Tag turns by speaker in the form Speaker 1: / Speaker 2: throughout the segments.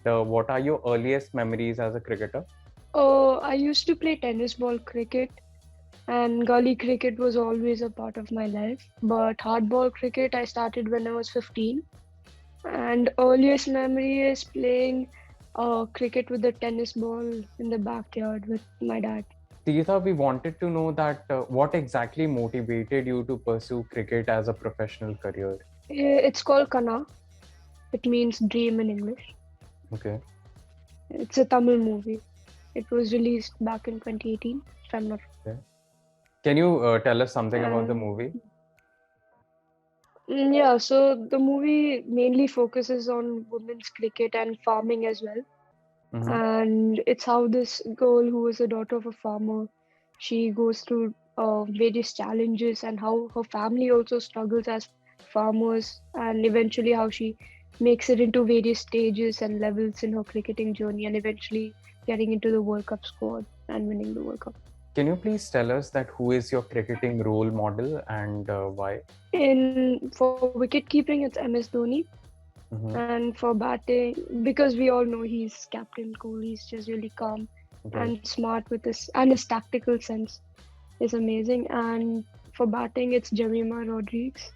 Speaker 1: what are your earliest memories as a cricketer?
Speaker 2: I used to play tennis ball cricket, and gully cricket was always a part of my life. But hardball cricket I started when I was 15, and earliest memory is playing cricket with the tennis ball in the backyard with my dad.
Speaker 1: Theertha, we wanted to know that what exactly motivated you to pursue cricket as a professional career?
Speaker 2: It's called Kana. It means dream in English.
Speaker 1: Okay.
Speaker 2: It's a Tamil movie. It was released back in 2018, if I'm not
Speaker 1: Okay. Can you tell us something about the
Speaker 2: wrong.
Speaker 1: movie?
Speaker 2: Yeah, so the movie mainly focuses on women's cricket and farming as well.
Speaker 1: Mm-hmm.
Speaker 2: And it's how this girl, who is a daughter of a farmer, she goes through various challenges, and how her family also struggles as farmers, and eventually how she makes it into various stages and levels in her cricketing journey, and eventually getting into the World Cup squad and winning the World Cup.
Speaker 1: Can you please tell us that who is your cricketing role model and why?
Speaker 2: In for wicket keeping, it's MS Dhoni,
Speaker 1: Mm-hmm.
Speaker 2: and for batting, because we all know he's Captain Cool, he's just really calm
Speaker 1: Okay.
Speaker 2: and smart with his, and his tactical sense is amazing. And for batting, it's Jemimah Rodrigues.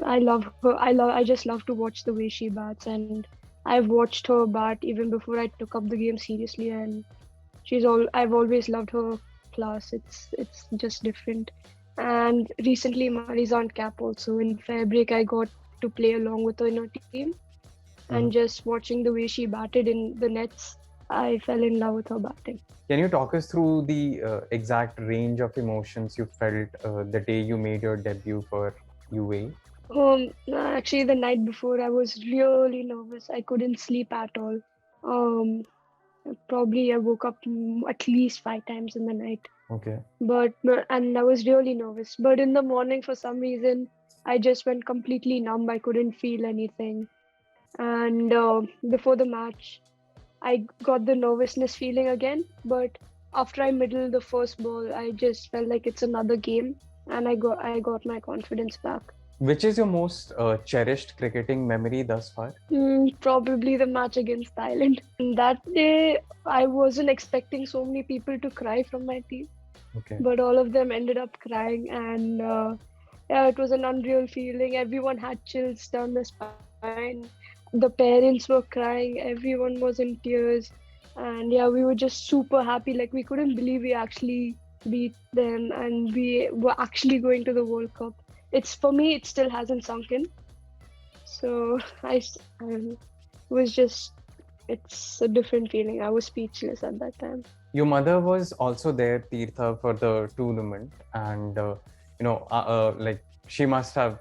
Speaker 2: I love her. I just love to watch the way she bats, and I've watched her bat even before I took up the game seriously. And I've always loved her class. It's just different. And recently, Marizan Cap also in Fair Break, I got to play along with her in her team, and
Speaker 1: Mm-hmm.
Speaker 2: just watching the way she batted in the nets, I fell in love with her batting.
Speaker 1: Can you talk us through the exact range of emotions you felt the day you made your debut for UAE?
Speaker 2: Actually, the night before, I was really nervous. I couldn't sleep at all. Um, Probably I woke up at least 5 times in the night.
Speaker 1: Okay.
Speaker 2: And I was really nervous. But in the morning, for some reason, I just went completely numb. I couldn't feel anything. And before the match, I got the nervousness feeling again. But after I middled the first ball, I just felt like it's another game, and I got my confidence back.
Speaker 1: Which is your most cherished cricketing memory thus far?
Speaker 2: Probably the match against Thailand. That day, I wasn't expecting so many people to cry from my team,
Speaker 1: Okay.
Speaker 2: but all of them ended up crying, and yeah, it was an unreal feeling. Everyone had chills down the spine. The parents were crying. Everyone was in tears, and yeah, we were just super happy. Like, we couldn't believe we actually beat them, and we were actually going to the World Cup. It's for me, it still hasn't sunk in. So I was just, it's a different feeling. I was speechless at that time.
Speaker 1: Your mother was also there, Theertha, for the tournament, and like she must have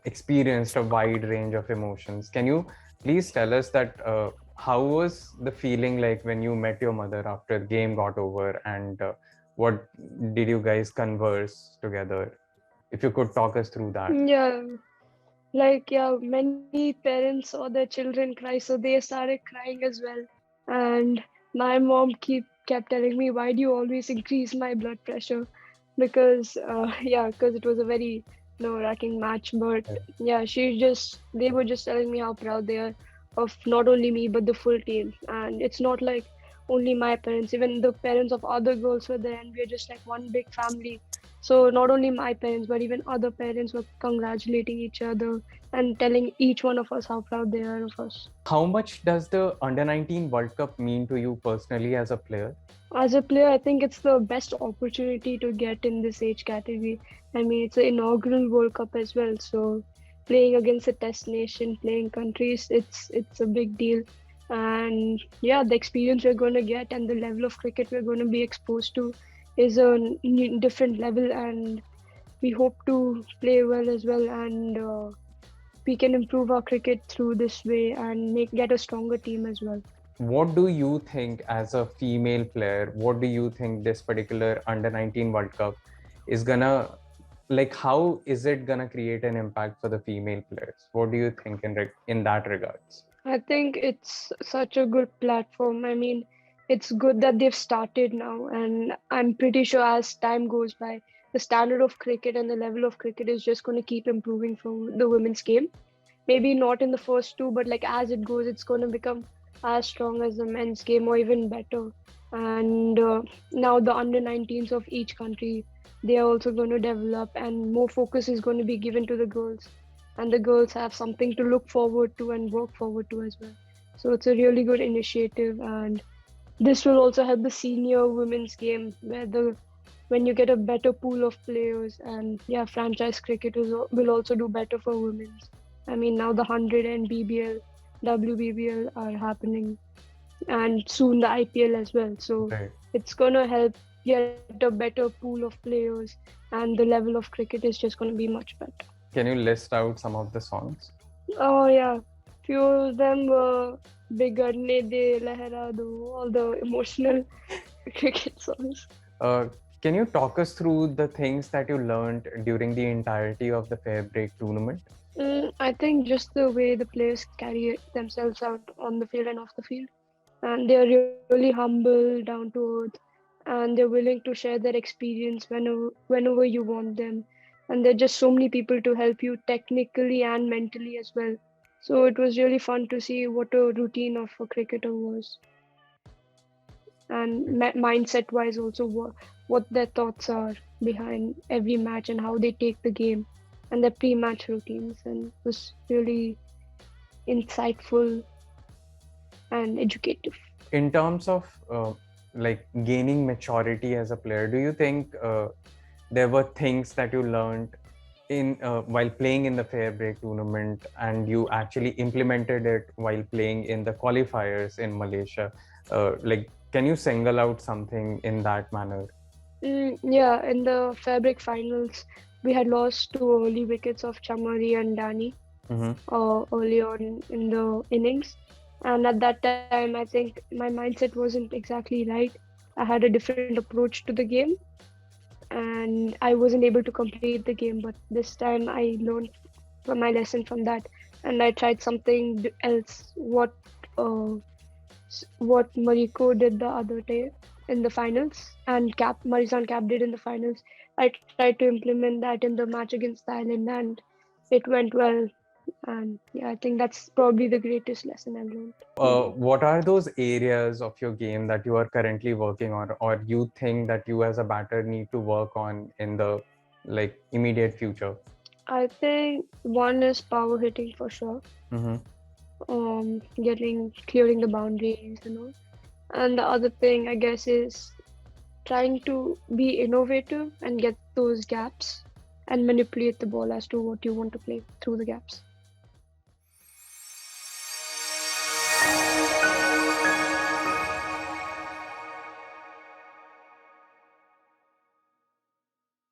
Speaker 1: experienced a wide range of emotions. Can you please tell us that how was the feeling like when you met your mother after the game got over, and what did you guys converse together? If you could talk us through that.
Speaker 2: Yeah, like, yeah, many parents saw their children cry, so they started crying as well. And my mom kept telling me, "Why do you always increase my blood pressure?" Because yeah, because it was a very nerve-wracking match. But yeah, they were just telling me how proud they are of not only me but the full team. And it's not like only my parents, even the parents of other girls were there, and we are just like one big family. So not only my parents, but even other parents were congratulating each other and telling each one of us how proud they are of us.
Speaker 1: How much does the Under 19 World Cup mean to you personally as a player?
Speaker 2: As a player, I think it's the best opportunity to get in this age category. I mean, it's the inaugural World Cup as well, so playing against a test nation, playing countries, it's a big deal. And yeah, the experience we're going to get and the level of cricket we're going to be exposed to is a different level, and we hope to play well as well, and we can improve our cricket through this way and get a stronger team as well.
Speaker 1: What do you think as a female player? What do you think this particular Under 19 World Cup is gonna, like, how is it gonna create an impact for the female players? What do you think in that regards?
Speaker 2: I think it's such a good platform. I mean, it's good that they've started now, and I'm pretty sure as time goes by, the standard of cricket and the level of cricket is just going to keep improving for the women's game. maybe not in the first two, but like as it goes, it's going to become as strong as the men's game or even better. And now the under 19s of each country, they are also going to develop, and more focus is going to be given to the girls. And the girls have something to look forward to and work forward to as well. So it's a really good initiative, and this will also help the senior women's game, where the when you get a better pool of players, and yeah, franchise cricket will also do better for women's. I mean, now the 100 and BBL, WBBL are happening, and soon the IPL as well. So
Speaker 1: Right.
Speaker 2: it's gonna help get a better pool of players, and the level of cricket is just gonna be much better.
Speaker 1: Can you list out some of the songs?
Speaker 2: Oh yeah, few of them were Bigadne De Lehra Do, all the emotional cricket songs.
Speaker 1: Uh, can you talk us through the things that you learned during the entirety of the Fair Break tournament?
Speaker 2: I think just the way the players carry themselves out on the field and off the field, and they're really humble, down to earth, and they're willing to share their experience whenever you want them. And there are just so many people to help you technically and mentally as well. So it was really fun to see what a routine of a cricketer was, and mindset wise also what their thoughts are behind every match and how they take the game and their pre-match routines, and it was really insightful and educative.
Speaker 1: In terms of like gaining maturity as a player, do you think there were things that you learned in while playing in the Fair Break tournament and you actually implemented it while playing in the qualifiers in Malaysia? Like, can you single out something in that manner?
Speaker 2: Yeah, in the Fabric finals, we had lost two early wickets of Chamari and Dani
Speaker 1: Mm-hmm.
Speaker 2: early on in the innings. And at that time, I think my mindset wasn't exactly right. I had a different approach to the game, and I wasn't able to complete the game. But this time, I learned from my lesson from that, and I tried something else. What Mariko did the other day in the finals, and Marisan Cap did in the finals. I tried to implement that in the match against Thailand, and it went well. And yeah, I think that's probably the greatest lesson I've learned in the game.
Speaker 1: What are those areas of your game that you are currently working on, or you think that you as a batter need to work on in the like immediate future?
Speaker 2: I think one is power hitting for sure.
Speaker 1: Mm-hmm.
Speaker 2: Clearing the boundaries, And the other thing, I guess, is trying to be innovative and get those gaps and manipulate the ball as to what you want to play through the gaps.